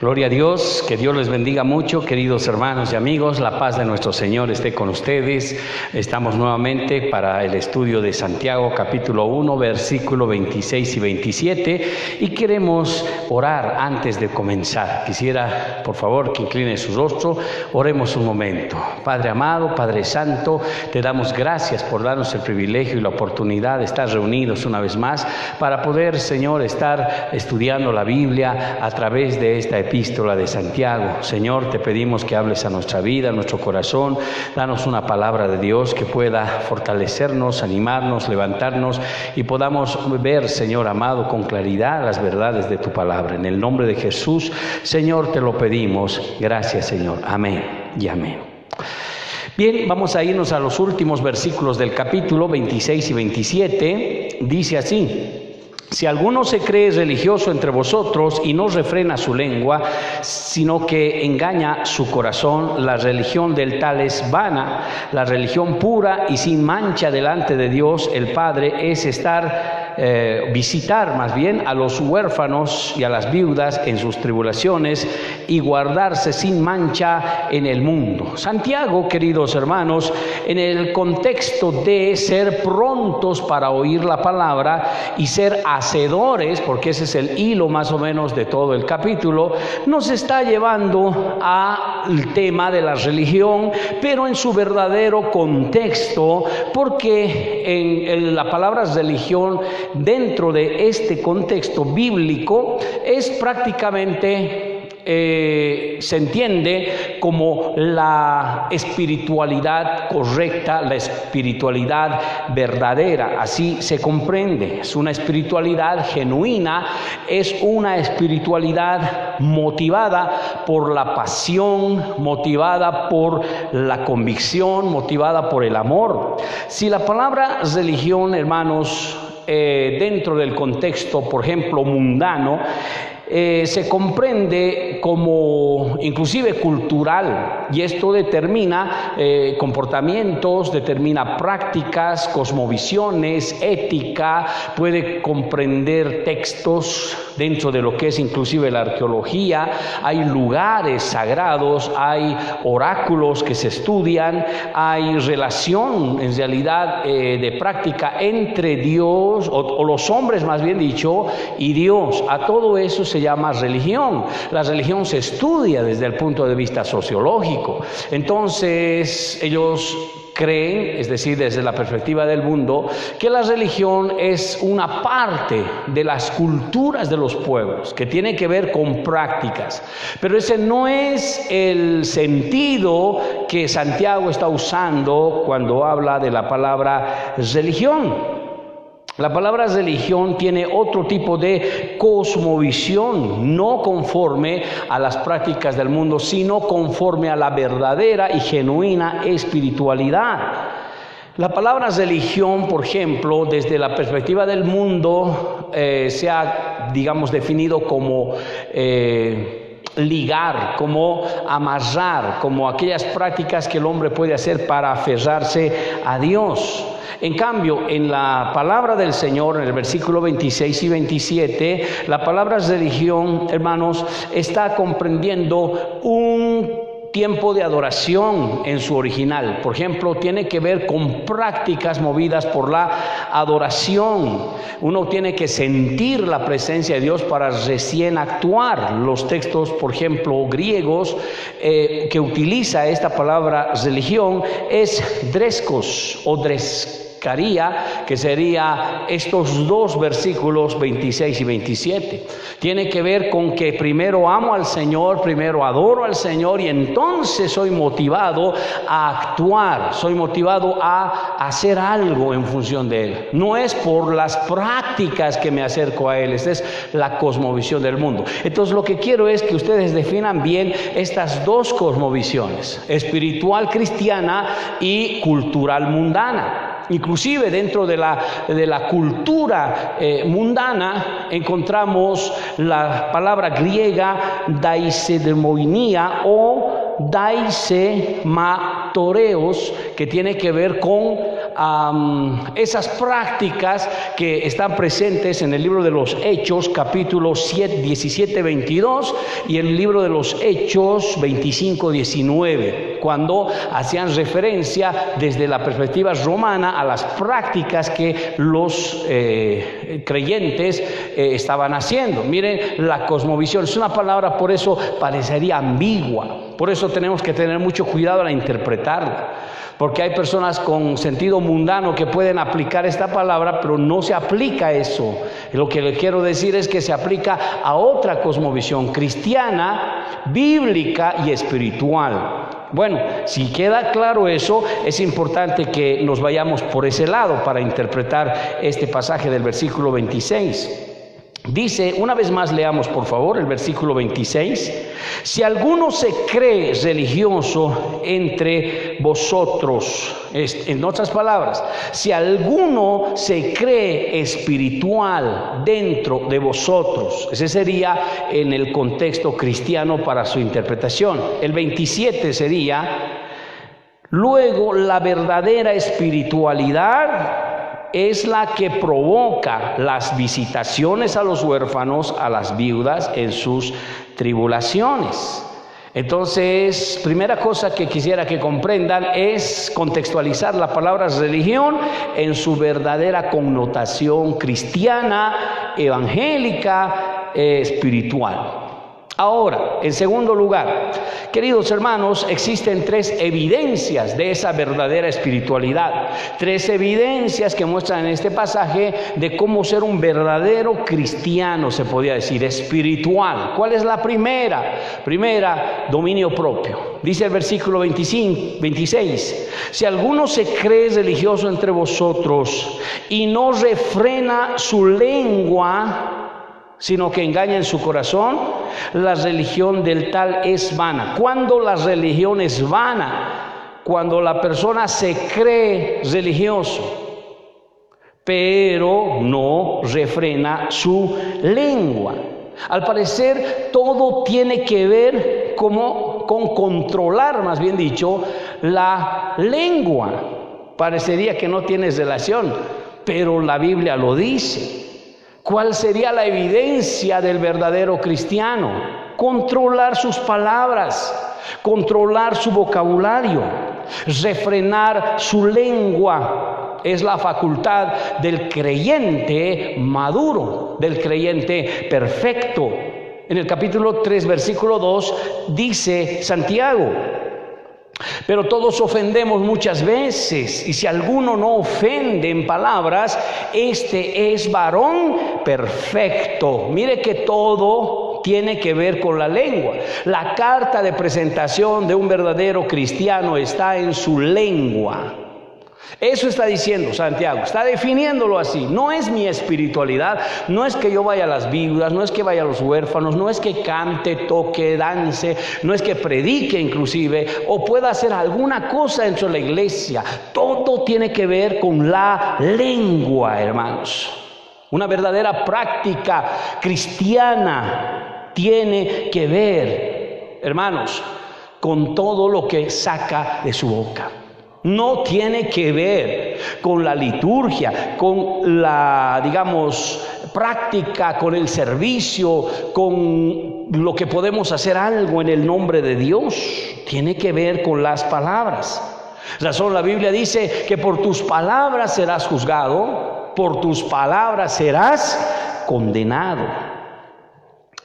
Gloria a Dios, que Dios les bendiga mucho, queridos hermanos y amigos. La paz de nuestro Señor esté con ustedes. Estamos nuevamente para el estudio de Santiago, capítulo 1, versículo 26 y 27. Y queremos orar antes de comenzar. Quisiera, por favor, que incline su rostro. Oremos un momento. Padre amado, Padre Santo, te damos gracias por darnos el privilegio y la oportunidad de estar reunidos una vez más para poder, Señor, estar estudiando la Biblia a través de esta epístola de Santiago. Señor, te pedimos que hables a nuestra vida, a nuestro corazón. Danos una palabra de Dios que pueda fortalecernos, animarnos, levantarnos y podamos ver, Señor amado, con claridad las verdades de tu palabra. En el nombre de Jesús, Señor, te lo pedimos. Gracias, Señor. Amén y amén. Bien, vamos a irnos a los últimos versículos del capítulo 26 y 27. Dice así: si alguno se cree religioso entre vosotros y no refrena su lengua, sino que engaña su corazón, la religión del tal es vana. La religión pura y sin mancha delante de Dios el Padre es visitar más bien a los huérfanos y a las viudas en sus tribulaciones y guardarse sin mancha en el mundo. Santiago, queridos hermanos, en el contexto de ser prontos para oír la palabra y ser hacedores, porque ese es el hilo más o menos de todo el capítulo, nos está llevando al tema de la religión, pero en su verdadero contexto, porque en la palabra religión, dentro de este contexto bíblico, es prácticamente se entiende como la espiritualidad correcta, la espiritualidad verdadera. Así se comprende. Es una espiritualidad genuina, es una espiritualidad motivada por la pasión, motivada por la convicción, motivada por el amor. Si la palabra religión, hermanos, dentro del contexto, por ejemplo, mundano, se comprende como inclusive cultural, y esto determina comportamientos, determina prácticas, cosmovisiones, ética, puede comprender textos dentro de lo que es inclusive la arqueología. Hay lugares sagrados, hay oráculos que se estudian, hay relación en realidad de práctica entre Dios o los hombres más bien dicho y Dios. A todo eso se llama religión. La religión se estudia desde el punto de vista sociológico. Entonces ellos creen, es decir, desde la perspectiva del mundo, que la religión es una parte de las culturas de los pueblos, que tiene que ver con prácticas. Pero ese no es el sentido que Santiago está usando cuando habla de la palabra religión. La palabra religión tiene otro tipo de cosmovisión, no conforme a las prácticas del mundo, sino conforme a la verdadera y genuina espiritualidad. La palabra religión, por ejemplo, desde la perspectiva del mundo, se ha, digamos, definido como ligar, como amarrar, como aquellas prácticas que el hombre puede hacer para aferrarse a Dios. En cambio, en la palabra del Señor, en el versículo 26 y 27, la palabra religión, hermanos, está comprendiendo un tiempo de adoración en su original. Por ejemplo, tiene que ver con prácticas movidas por la adoración. Uno tiene que sentir la presencia de Dios para recién actuar. Los textos, por ejemplo, griegos que utiliza esta palabra religión es dreskos o que sería estos dos versículos 26 y 27. Tiene que ver con que primero amo al Señor, primero adoro al Señor y entonces soy motivado a actuar, soy motivado a hacer algo en función de Él. No es por las prácticas que me acerco a Él, esta es la cosmovisión del mundo. Entonces lo que quiero es que ustedes definan bien estas dos cosmovisiones, espiritual cristiana y cultural mundana. Inclusive dentro de la cultura mundana encontramos la palabra griega daiseudemonia o daisematorios, que tiene que ver con esas prácticas que están presentes en el libro de los Hechos, capítulos 17, 22, y el libro de los Hechos 25, 19, cuando hacían referencia desde la perspectiva romana a las prácticas que los creyentes estaban haciendo. Miren, la cosmovisión es una palabra, por eso parecería ambigua. Por eso tenemos que tener mucho cuidado al interpretarla, porque hay personas con sentido mundano que pueden aplicar esta palabra, pero no se aplica eso. Lo que le quiero decir es que se aplica a otra cosmovisión cristiana, bíblica y espiritual. Bueno, si queda claro eso, es importante que nos vayamos por ese lado para interpretar este pasaje del versículo 26. Dice, una vez más leamos por favor el versículo 26, si alguno se cree religioso entre vosotros, en otras palabras, si alguno se cree espiritual dentro de vosotros, ese sería en el contexto cristiano para su interpretación. El 27 sería, luego la verdadera espiritualidad es la que provoca las visitaciones a los huérfanos, a las viudas en sus tribulaciones. Entonces, primera cosa que quisiera que comprendan es contextualizar la palabra religión en su verdadera connotación cristiana, evangélica, espiritual. Ahora, en segundo lugar, queridos hermanos, existen tres evidencias de esa verdadera espiritualidad. Tres evidencias que muestran en este pasaje de cómo ser un verdadero cristiano, se podría decir, espiritual. ¿Cuál es la primera? Primera, dominio propio. Dice el versículo 26, si alguno se cree religioso entre vosotros y no refrena su lengua, sino que engaña en su corazón, la religión del tal es vana. ¿Cuándo la religión es vana? Cuando la persona se cree religioso, pero no refrena su lengua. Al parecer, todo tiene que ver con controlar, más bien dicho, la lengua. Parecería que no tiene relación, pero la Biblia lo dice. ¿Cuál sería la evidencia del verdadero cristiano? Controlar sus palabras, controlar su vocabulario, refrenar su lengua. Es la facultad del creyente maduro, del creyente perfecto. En el capítulo 3, versículo 2, dice Santiago, pero todos ofendemos muchas veces, y si alguno no ofende en palabras, este es varón perfecto. Mire que todo tiene que ver con la lengua. La carta de presentación de un verdadero cristiano está en su lengua. Eso está diciendo Santiago, está definiéndolo así. No es mi espiritualidad, no es que yo vaya a las viudas, no es que vaya a los huérfanos, no es que cante, toque, dance, no es que predique inclusive, o pueda hacer alguna cosa dentro de la iglesia. Todo tiene que ver con la lengua, hermanos. Una verdadera práctica cristiana tiene que ver, hermanos, con todo lo que saca de su boca. No tiene que ver con la liturgia, con la, digamos, práctica, con el servicio, con lo que podemos hacer algo en el nombre de Dios. Tiene que ver con las palabras. Razón, la Biblia dice que por tus palabras serás juzgado, por tus palabras serás condenado.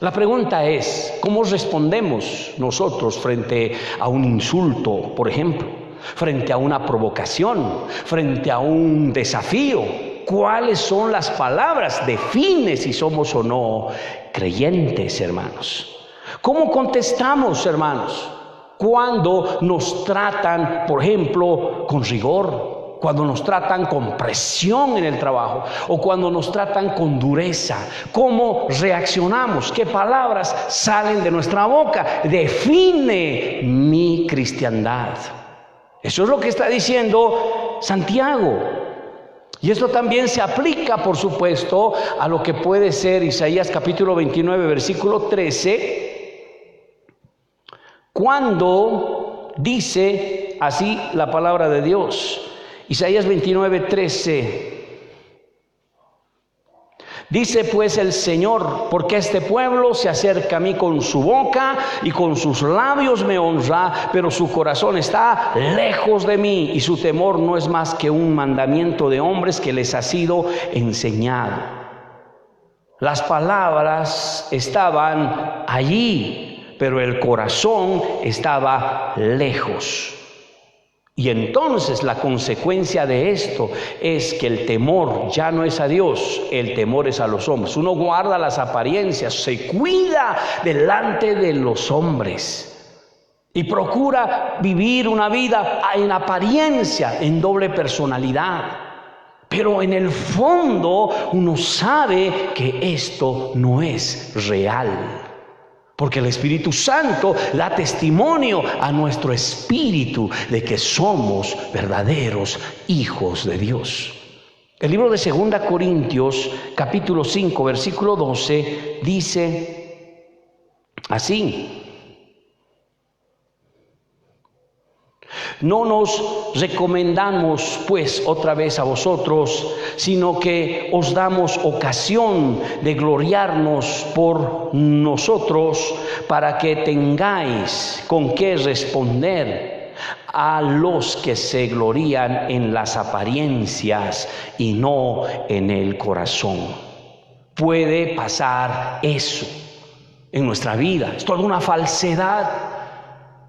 La pregunta es, ¿cómo respondemos nosotros frente a un insulto, por ejemplo? Frente a una provocación, frente a un desafío. ¿Cuáles son las palabras? Define si somos o no creyentes, hermanos. ¿Cómo contestamos, hermanos? Cuando nos tratan, por ejemplo, con rigor, cuando nos tratan con presión en el trabajo o cuando nos tratan con dureza. ¿Cómo reaccionamos? ¿Qué palabras salen de nuestra boca? Define mi cristiandad. Eso es lo que está diciendo Santiago. Y esto también se aplica, por supuesto, a lo que puede ser Isaías capítulo 29, versículo 13, cuando dice así la palabra de Dios: Isaías 29:13. Dice pues el Señor: porque este pueblo se acerca a mí con su boca y con sus labios me honra, pero su corazón está lejos de mí y su temor no es más que un mandamiento de hombres que les ha sido enseñado. Las palabras estaban allí, pero el corazón estaba lejos. Y entonces la consecuencia de esto es que el temor ya no es a Dios, el temor es a los hombres. Uno guarda las apariencias, se cuida delante de los hombres y procura vivir una vida en apariencia, en doble personalidad. Pero en el fondo uno sabe que esto no es real. Porque el Espíritu Santo da testimonio a nuestro espíritu de que somos verdaderos hijos de Dios. El libro de 2 Corintios, capítulo 5, versículo 12, dice así: no nos recomendamos pues otra vez a vosotros, sino que os damos ocasión de gloriarnos por nosotros, para que tengáis con qué responder a los que se glorían en las apariencias y no en el corazón. Puede pasar eso en nuestra vida, es toda una falsedad.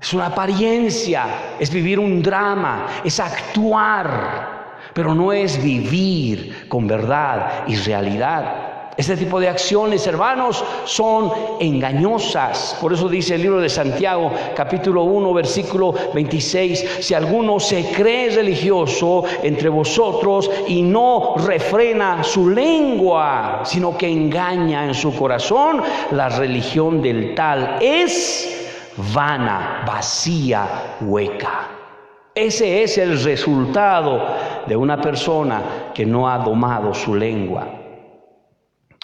Es una apariencia, es vivir un drama, es actuar, pero no es vivir con verdad y realidad. Este tipo de acciones, hermanos, son engañosas. Por eso dice el libro de Santiago, capítulo 1, versículo 26, si alguno se cree religioso entre vosotros y no refrena su lengua, sino que engaña en su corazón, la religión del tal es vana, vacía, hueca. Ese es el resultado de una persona que no ha domado su lengua.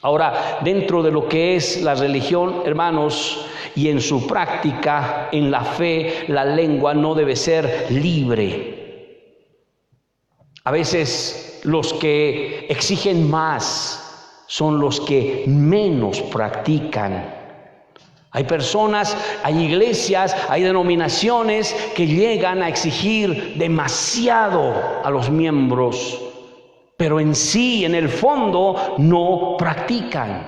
Ahora, dentro de lo que es la religión, hermanos, y en su práctica, en la fe, la lengua no debe ser libre. A veces los que exigen más son los que menos practican. Hay personas, hay iglesias, hay denominaciones que llegan a exigir demasiado a los miembros, pero en sí, en el fondo, no practican.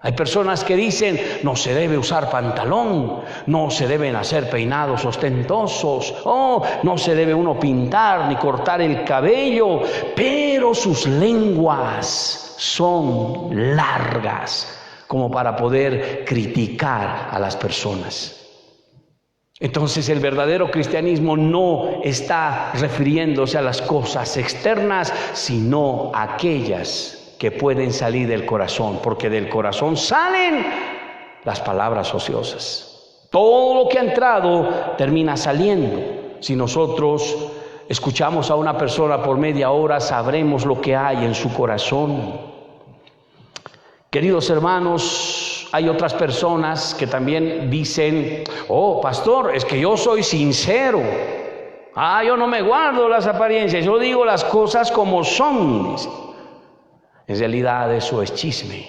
Hay personas que dicen: no se debe usar pantalón, no se deben hacer peinados ostentosos, no se debe uno pintar ni cortar el cabello, pero sus lenguas son largas como para poder criticar a las personas. Entonces el verdadero cristianismo no está refiriéndose a las cosas externas, sino a aquellas que pueden salir del corazón, porque del corazón salen las palabras ociosas. Todo lo que ha entrado termina saliendo. Si nosotros escuchamos a una persona por media hora, sabremos lo que hay en su corazón. Queridos hermanos, hay otras personas que también dicen: pastor, es que yo soy sincero. Yo no me guardo las apariencias, yo digo las cosas como son. En realidad eso es chisme,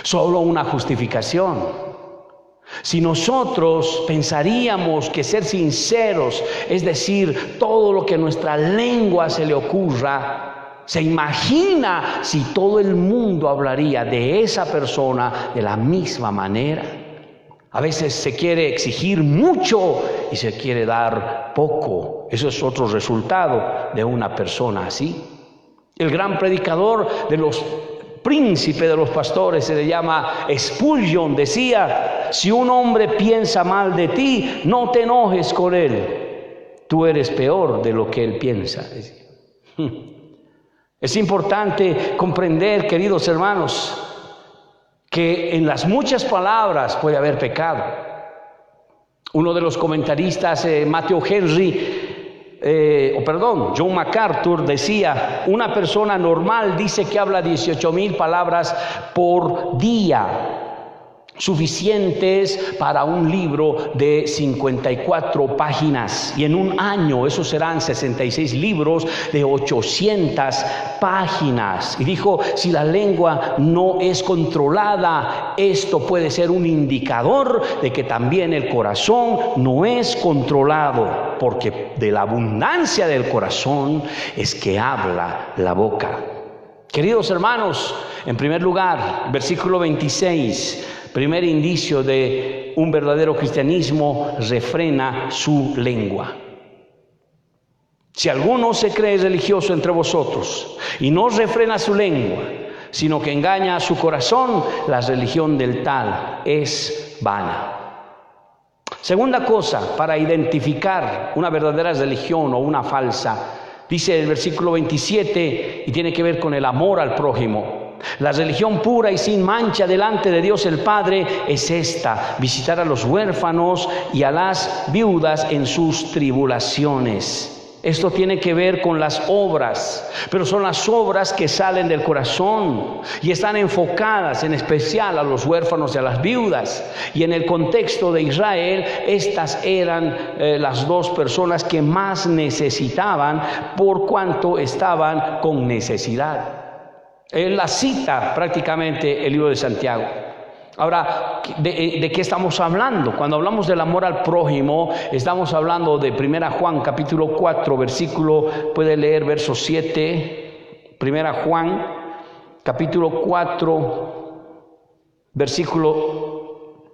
solo una justificación. Si nosotros pensaríamos que ser sinceros es decir todo lo que a nuestra lengua se le ocurra, ¿se imagina si todo el mundo hablaría de esa persona de la misma manera? A veces se quiere exigir mucho y se quiere dar poco. Eso es otro resultado de una persona así. El gran predicador de los príncipes de los pastores, se le llama Spurgeon, decía: si un hombre piensa mal de ti, no te enojes con él, tú eres peor de lo que él piensa. Es importante comprender, queridos hermanos, que en las muchas palabras puede haber pecado. Uno de los comentaristas, Matthew Henry, John MacArthur, decía: una persona normal dice que habla 18,000 palabras por día. suficientes para un libro de 54 páginas, y en un año esos serán 66 libros de 800 páginas. Y dijo, si la lengua no es controlada, esto puede ser un indicador de que también el corazón no es controlado, porque de la abundancia del corazón es que habla la boca. Queridos hermanos, en primer lugar, versículo 26, primer indicio de un verdadero cristianismo: refrena su lengua. Si alguno se cree religioso entre vosotros y no refrena su lengua, sino que engaña a su corazón, la religión del tal es vana. Segunda cosa, para identificar una verdadera religión o una falsa, dice el versículo 27, y tiene que ver con el amor al prójimo. La religión pura y sin mancha delante de Dios el Padre es esta: visitar a los huérfanos y a las viudas en sus tribulaciones. Esto tiene que ver con las obras, pero son las obras que salen del corazón y están enfocadas en especial a los huérfanos y a las viudas. Y en el contexto de Israel, estas eran las dos personas que más necesitaban, por cuanto estaban con necesidad. Él la cita prácticamente el libro de Santiago. Ahora, ¿de qué estamos hablando? Cuando hablamos del amor al prójimo, estamos hablando de 1 Juan capítulo 4, versículo, puede leer verso 7, 1 Juan capítulo 4, versículo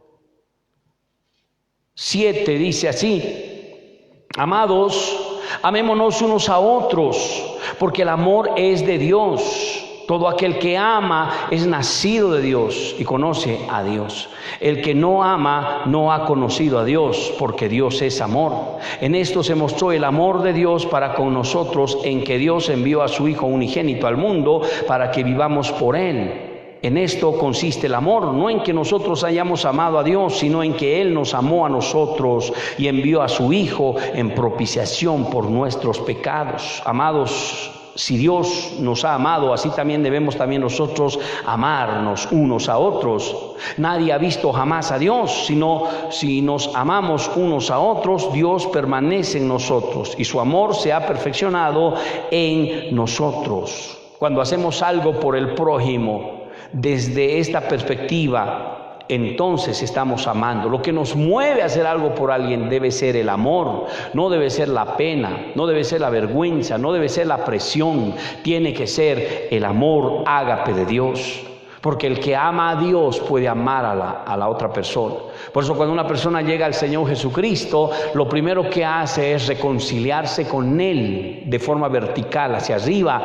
7, dice así: amados, amémonos unos a otros, porque el amor es de Dios. Todo aquel que ama es nacido de Dios y conoce a Dios. El que no ama no ha conocido a Dios, porque Dios es amor. En esto se mostró el amor de Dios para con nosotros, en que Dios envió a su Hijo unigénito al mundo para que vivamos por Él. En esto consiste el amor, no en que nosotros hayamos amado a Dios, sino en que Él nos amó a nosotros y envió a su Hijo en propiciación por nuestros pecados. Amados, si Dios nos ha amado, así también debemos también nosotros amarnos unos a otros. Nadie ha visto jamás a Dios, sino si nos amamos unos a otros, Dios permanece en nosotros y su amor se ha perfeccionado en nosotros. Cuando hacemos algo por el prójimo desde esta perspectiva, entonces estamos amando. Lo que nos mueve a hacer algo por alguien debe ser el amor, no debe ser la pena, no debe ser la vergüenza, no debe ser la presión. Tiene que ser el amor ágape de Dios, porque el que ama a Dios puede amar a la otra persona. Por eso cuando una persona llega al Señor Jesucristo, lo primero que hace es reconciliarse con Él de forma vertical hacia arriba,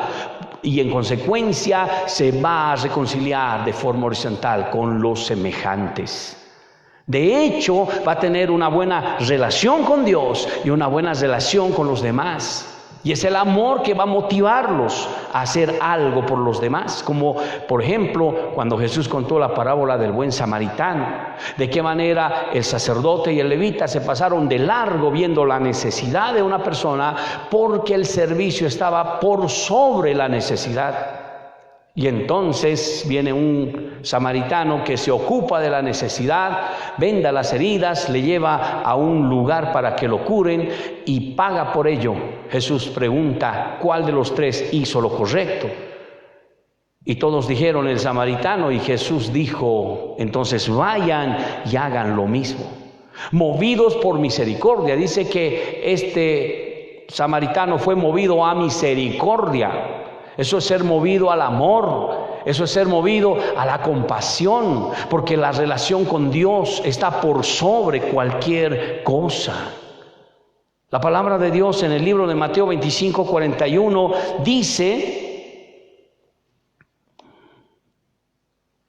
y en consecuencia se va a reconciliar de forma horizontal con los semejantes. De hecho, va a tener una buena relación con Dios y una buena relación con los demás. Y es el amor que va a motivarlos a hacer algo por los demás. Como por ejemplo cuando Jesús contó la parábola del buen samaritano, de qué manera el sacerdote y el levita se pasaron de largo viendo la necesidad de una persona, porque el servicio estaba por sobre la necesidad. Y entonces viene un samaritano que se ocupa de la necesidad, venda las heridas, le lleva a un lugar para que lo curen y paga por ello. Jesús pregunta, ¿cuál de los tres hizo lo correcto? Y todos dijeron el samaritano, y Jesús dijo, entonces vayan y hagan lo mismo. Movidos por misericordia, dice que este samaritano fue movido a misericordia. Eso es ser movido al amor, eso es ser movido a la compasión, porque la relación con Dios está por sobre cualquier cosa. La palabra de Dios en el libro de Mateo 25:41 dice: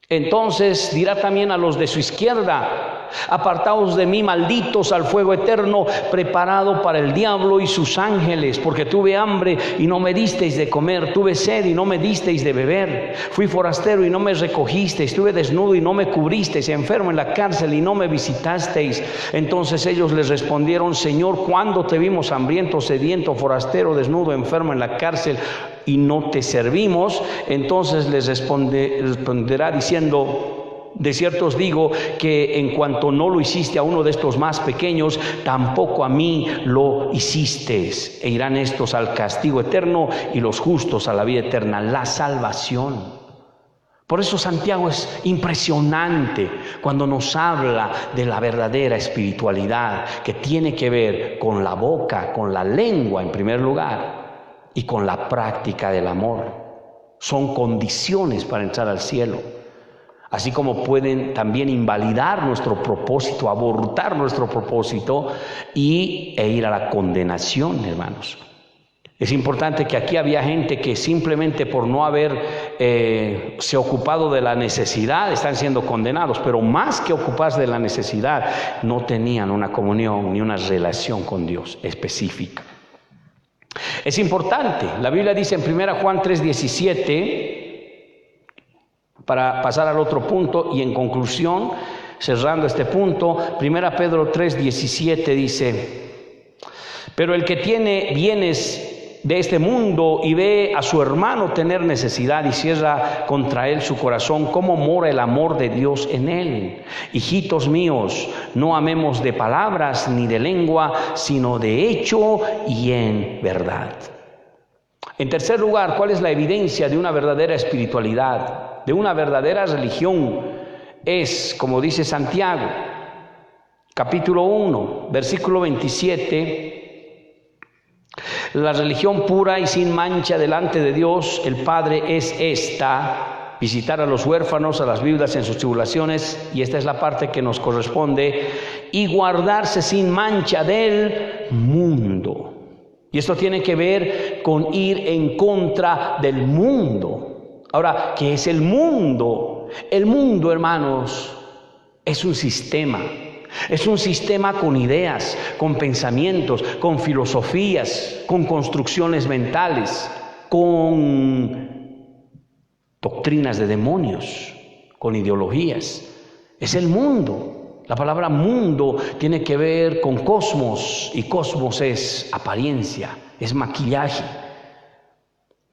entonces dirá también a los de su izquierda: apartaos de mí, malditos, al fuego eterno preparado para el diablo y sus ángeles, porque tuve hambre y no me disteis de comer, tuve sed y no me disteis de beber, fui forastero y no me recogisteis, estuve desnudo y no me cubristeis, enfermo en la cárcel y no me visitasteis. Entonces ellos les respondieron: Señor, ¿cuándo te vimos hambriento, sediento, forastero, desnudo, enfermo en la cárcel y no te servimos? Entonces les responderá diciendo: De cierto os digo que en cuanto no lo hiciste a uno de estos más pequeños, tampoco a mí lo hiciste. E irán estos al castigo eterno y los justos a la vida eterna, la salvación. Por eso Santiago es impresionante cuando nos habla de la verdadera espiritualidad, que tiene que ver con la boca, con la lengua en primer lugar, y con la práctica del amor. Son condiciones para entrar al cielo. Así como pueden también invalidar nuestro propósito, abortar nuestro propósito e ir a la condenación, hermanos. Es importante que aquí había gente que simplemente por no haber se ocupado de la necesidad están siendo condenados, pero más que ocuparse de la necesidad, no tenían una comunión ni una relación con Dios específica. Es importante, la Biblia dice en 1 Juan 3:17, para pasar al otro punto y en conclusión, cerrando este punto, 1 Pedro 3:17 dice: pero el que tiene bienes de este mundo y ve a su hermano tener necesidad y cierra contra él su corazón, ¿cómo mora el amor de Dios en él? Hijitos míos, no amemos de palabras ni de lengua, sino de hecho y en verdad. En tercer lugar, ¿cuál es la evidencia de una verdadera espiritualidad, de una verdadera religión? Es, como dice Santiago, capítulo 1, versículo 27, la religión pura y sin mancha delante de Dios el Padre es esta: visitar a los huérfanos, a las viudas en sus tribulaciones, y esta es la parte que nos corresponde, y guardarse sin mancha del mundo. Y esto tiene que ver con ir en contra del mundo. Ahora, ¿qué es el mundo? El mundo, hermanos, es un sistema. Es un sistema con ideas, con pensamientos, con filosofías, con construcciones mentales, con doctrinas de demonios, con ideologías. Es el mundo. La palabra mundo tiene que ver con cosmos, y cosmos es apariencia, es maquillaje.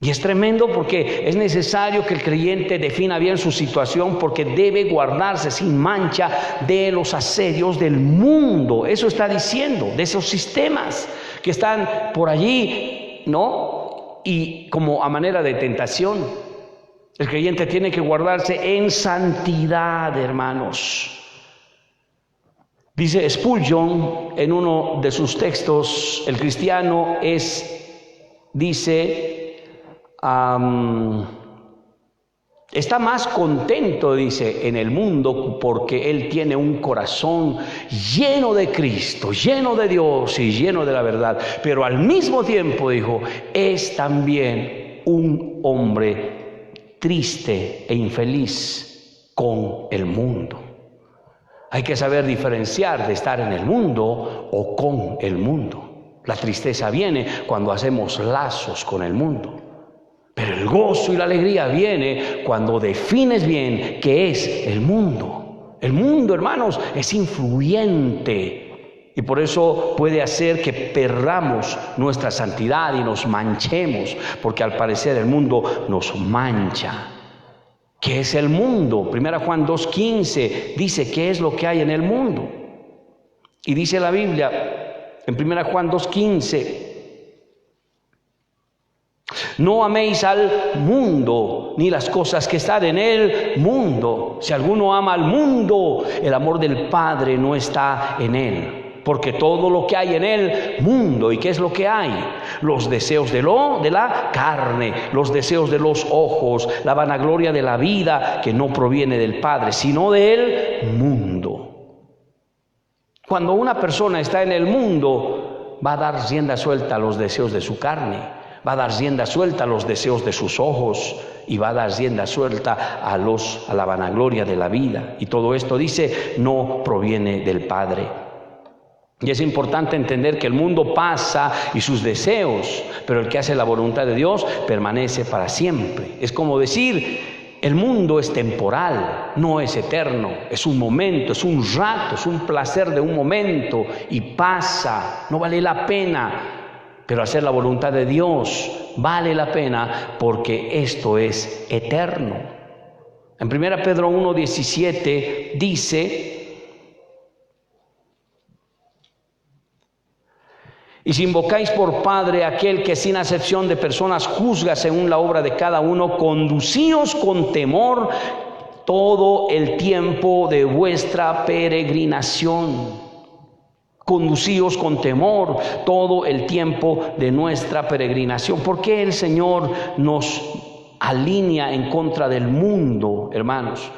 Y es tremendo porque es necesario que el creyente defina bien su situación, porque debe guardarse sin mancha de los asedios del mundo. Eso está diciendo, de esos sistemas que están por allí, ¿no? Y como a manera de tentación, el creyente tiene que guardarse en santidad, hermanos. Dice Spurgeon en uno de sus textos, el cristiano está más contento, dice, en el mundo, porque él tiene un corazón lleno de Cristo, lleno de Dios y lleno de la verdad. Pero al mismo tiempo, dijo, es también un hombre triste e infeliz con el mundo. Hay que saber diferenciar de estar en el mundo o con el mundo. La tristeza viene cuando hacemos lazos con el mundo. Pero el gozo y la alegría viene cuando defines bien qué es el mundo. El mundo, hermanos, es influyente y por eso puede hacer que perdamos nuestra santidad y nos manchemos, porque al parecer el mundo nos mancha. ¿Qué es el mundo? 1 Juan 2:15 dice qué es lo que hay en el mundo. Y dice la Biblia en 1 Juan 2:15: no améis al mundo, ni las cosas que están en el mundo. Si alguno ama al mundo, el amor del Padre no está en él. Porque todo lo que hay en el mundo, ¿y qué es lo que hay? Los deseos de la carne, los deseos de los ojos, la vanagloria de la vida, que no proviene del Padre, sino del mundo. Cuando una persona está en el mundo, va a dar rienda suelta a los deseos de su carne, va a dar rienda suelta a los deseos de sus ojos y va a dar rienda suelta a la vanagloria de la vida. Y todo esto, dice, no proviene del Padre. Y es importante entender que el mundo pasa y sus deseos, pero el que hace la voluntad de Dios permanece para siempre. Es como decir, el mundo es temporal, no es eterno, es un momento, es un rato, es un placer de un momento y pasa, no vale la pena. Pero hacer la voluntad de Dios vale la pena porque esto es eterno. En 1 Pedro 1:17 dice: y si invocáis por Padre aquel que sin acepción de personas juzga según la obra de cada uno, conducíos con temor todo el tiempo de vuestra peregrinación. Conducíos con temor todo el tiempo de nuestra peregrinación. ¿Por qué el Señor nos alinea en contra del mundo, hermanos?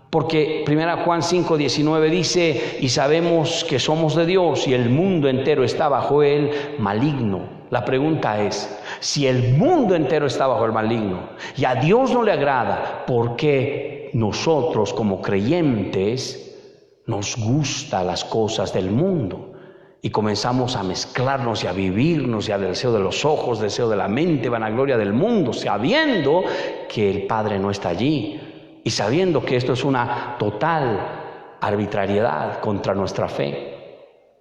Porque 1 Juan 5:19 dice: y sabemos que somos de Dios y el mundo entero está bajo el maligno. La pregunta es, si el mundo entero está bajo el maligno y a Dios no le agrada, ¿por qué nosotros como creyentes nos gustan las cosas del mundo? Y comenzamos a mezclarnos y a vivirnos y al deseo de los ojos, deseo de la mente, vanagloria del mundo, sabiendo que el Padre no está allí. Y sabiendo que esto es una total arbitrariedad contra nuestra fe.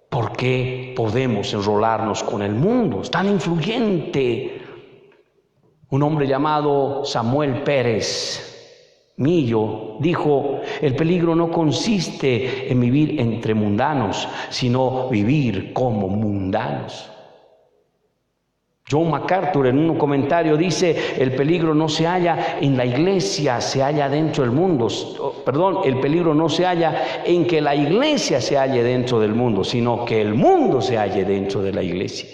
¿Por qué podemos enrolarnos con el mundo? Es tan influyente. Un hombre llamado Samuel Pérez Millo dijo: el peligro no consiste en vivir entre mundanos, sino vivir como mundanos. John MacArthur en un comentario dice: el peligro no se halla en la iglesia, se halla dentro del mundo. El peligro no se halla en que la iglesia se halle dentro del mundo, sino que el mundo se halle dentro de la iglesia.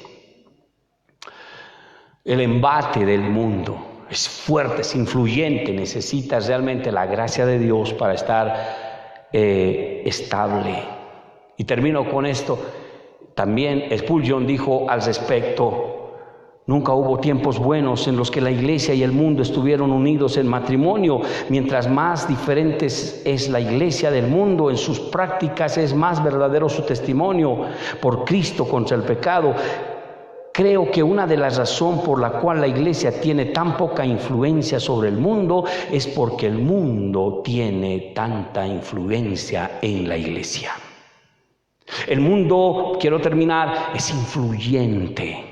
El embate del mundo es fuerte, es influyente, necesitas realmente la gracia de Dios para estar estable. Y termino con esto. También Spurgeon dijo al respecto: nunca hubo tiempos buenos en los que la iglesia y el mundo estuvieron unidos en matrimonio. Mientras más diferentes es la iglesia del mundo en sus prácticas, es más verdadero su testimonio por Cristo contra el pecado. Creo que una de las razones por la cual la iglesia tiene tan poca influencia sobre el mundo es porque el mundo tiene tanta influencia en la iglesia. El mundo, quiero terminar, es influyente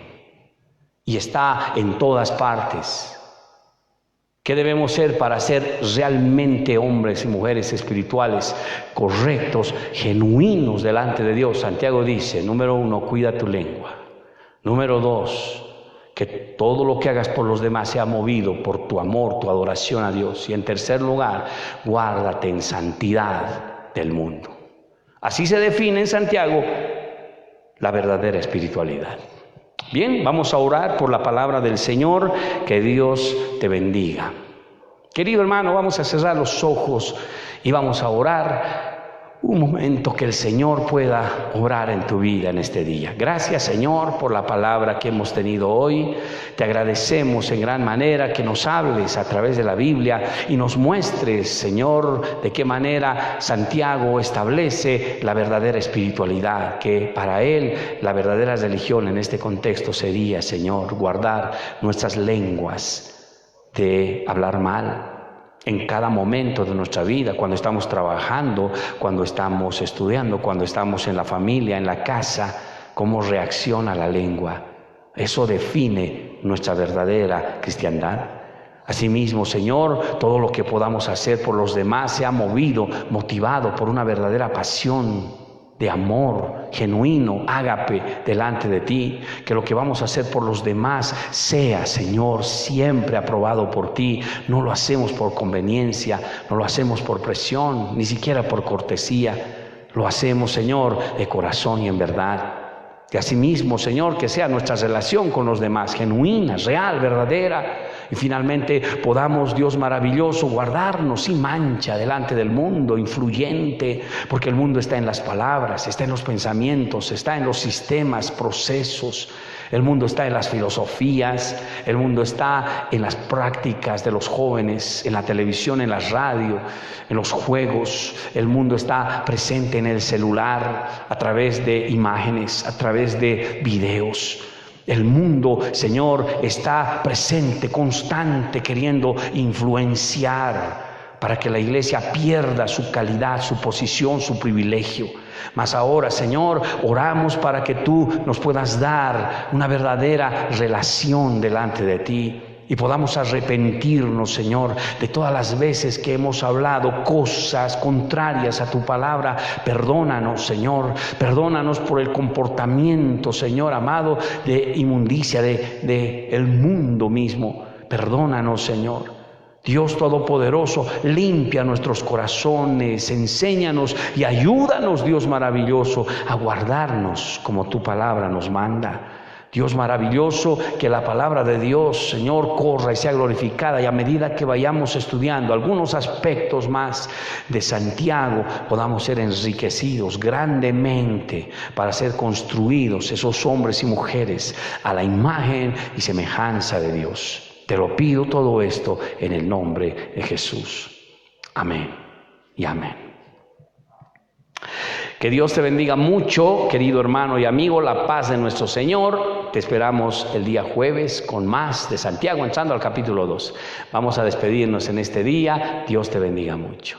y está en todas partes. ¿Qué debemos ser para ser realmente hombres y mujeres espirituales, correctos, genuinos delante de Dios? Santiago dice, número 1, cuida tu lengua. Número 2, que todo lo que hagas por los demás sea movido por tu amor, tu adoración a Dios. Y en tercer lugar, guárdate en santidad del mundo. Así se define en Santiago la verdadera espiritualidad. Bien, vamos a orar por la palabra del Señor. Que Dios te bendiga. Querido hermano, vamos a cerrar los ojos y vamos a orar un momento, que el Señor pueda obrar en tu vida en este día. Gracias, Señor, por la palabra que hemos tenido hoy. Te agradecemos en gran manera que nos hables a través de la Biblia y nos muestres, Señor, de qué manera Santiago establece la verdadera espiritualidad, que para él la verdadera religión en este contexto sería, Señor, guardar nuestras lenguas de hablar mal en cada momento de nuestra vida, cuando estamos trabajando, cuando estamos estudiando, cuando estamos en la familia, en la casa. Cómo reacciona la lengua. Eso define nuestra verdadera cristiandad. Asimismo, Señor, todo lo que podamos hacer por los demás sea motivado por una verdadera pasión de amor genuino, ágape, delante de ti. Que lo que vamos a hacer por los demás sea, Señor, siempre aprobado por ti. No lo hacemos por conveniencia, no lo hacemos por presión, ni siquiera por cortesía. Lo hacemos, Señor, de corazón y en verdad. Que asimismo, Señor, que sea nuestra relación con los demás genuina, real, verdadera. Y finalmente podamos, Dios maravilloso, guardarnos sin mancha delante del mundo influyente, porque el mundo está en las palabras, está en los pensamientos, está en los sistemas, procesos. El mundo está en las filosofías, el mundo está en las prácticas de los jóvenes, en la televisión, en la radio, en los juegos. El mundo está presente en el celular, a través de imágenes, a través de videos. El mundo, Señor, está presente, constante, queriendo influenciar para que la iglesia pierda su calidad, su posición, su privilegio. Mas ahora, Señor, oramos para que tú nos puedas dar una verdadera relación delante de ti. y podamos arrepentirnos, Señor, de todas las veces que hemos hablado cosas contrarias a tu palabra. Perdónanos, Señor, perdónanos por el comportamiento, Señor amado, de inmundicia de el mundo mismo. Perdónanos, Señor. Dios Todopoderoso, limpia nuestros corazones, enséñanos y ayúdanos, Dios maravilloso, a guardarnos como tu palabra nos manda. Dios maravilloso, que la palabra de Dios, Señor, corra y sea glorificada, y a medida que vayamos estudiando algunos aspectos más de Santiago, podamos ser enriquecidos grandemente para ser construidos esos hombres y mujeres a la imagen y semejanza de Dios. Te lo pido todo esto en el nombre de Jesús. Amén y amén. Que Dios te bendiga mucho, querido hermano y amigo, la paz de nuestro Señor. Te esperamos el día jueves con más de Santiago, entrando al capítulo 2. Vamos a despedirnos en este día. Dios te bendiga mucho.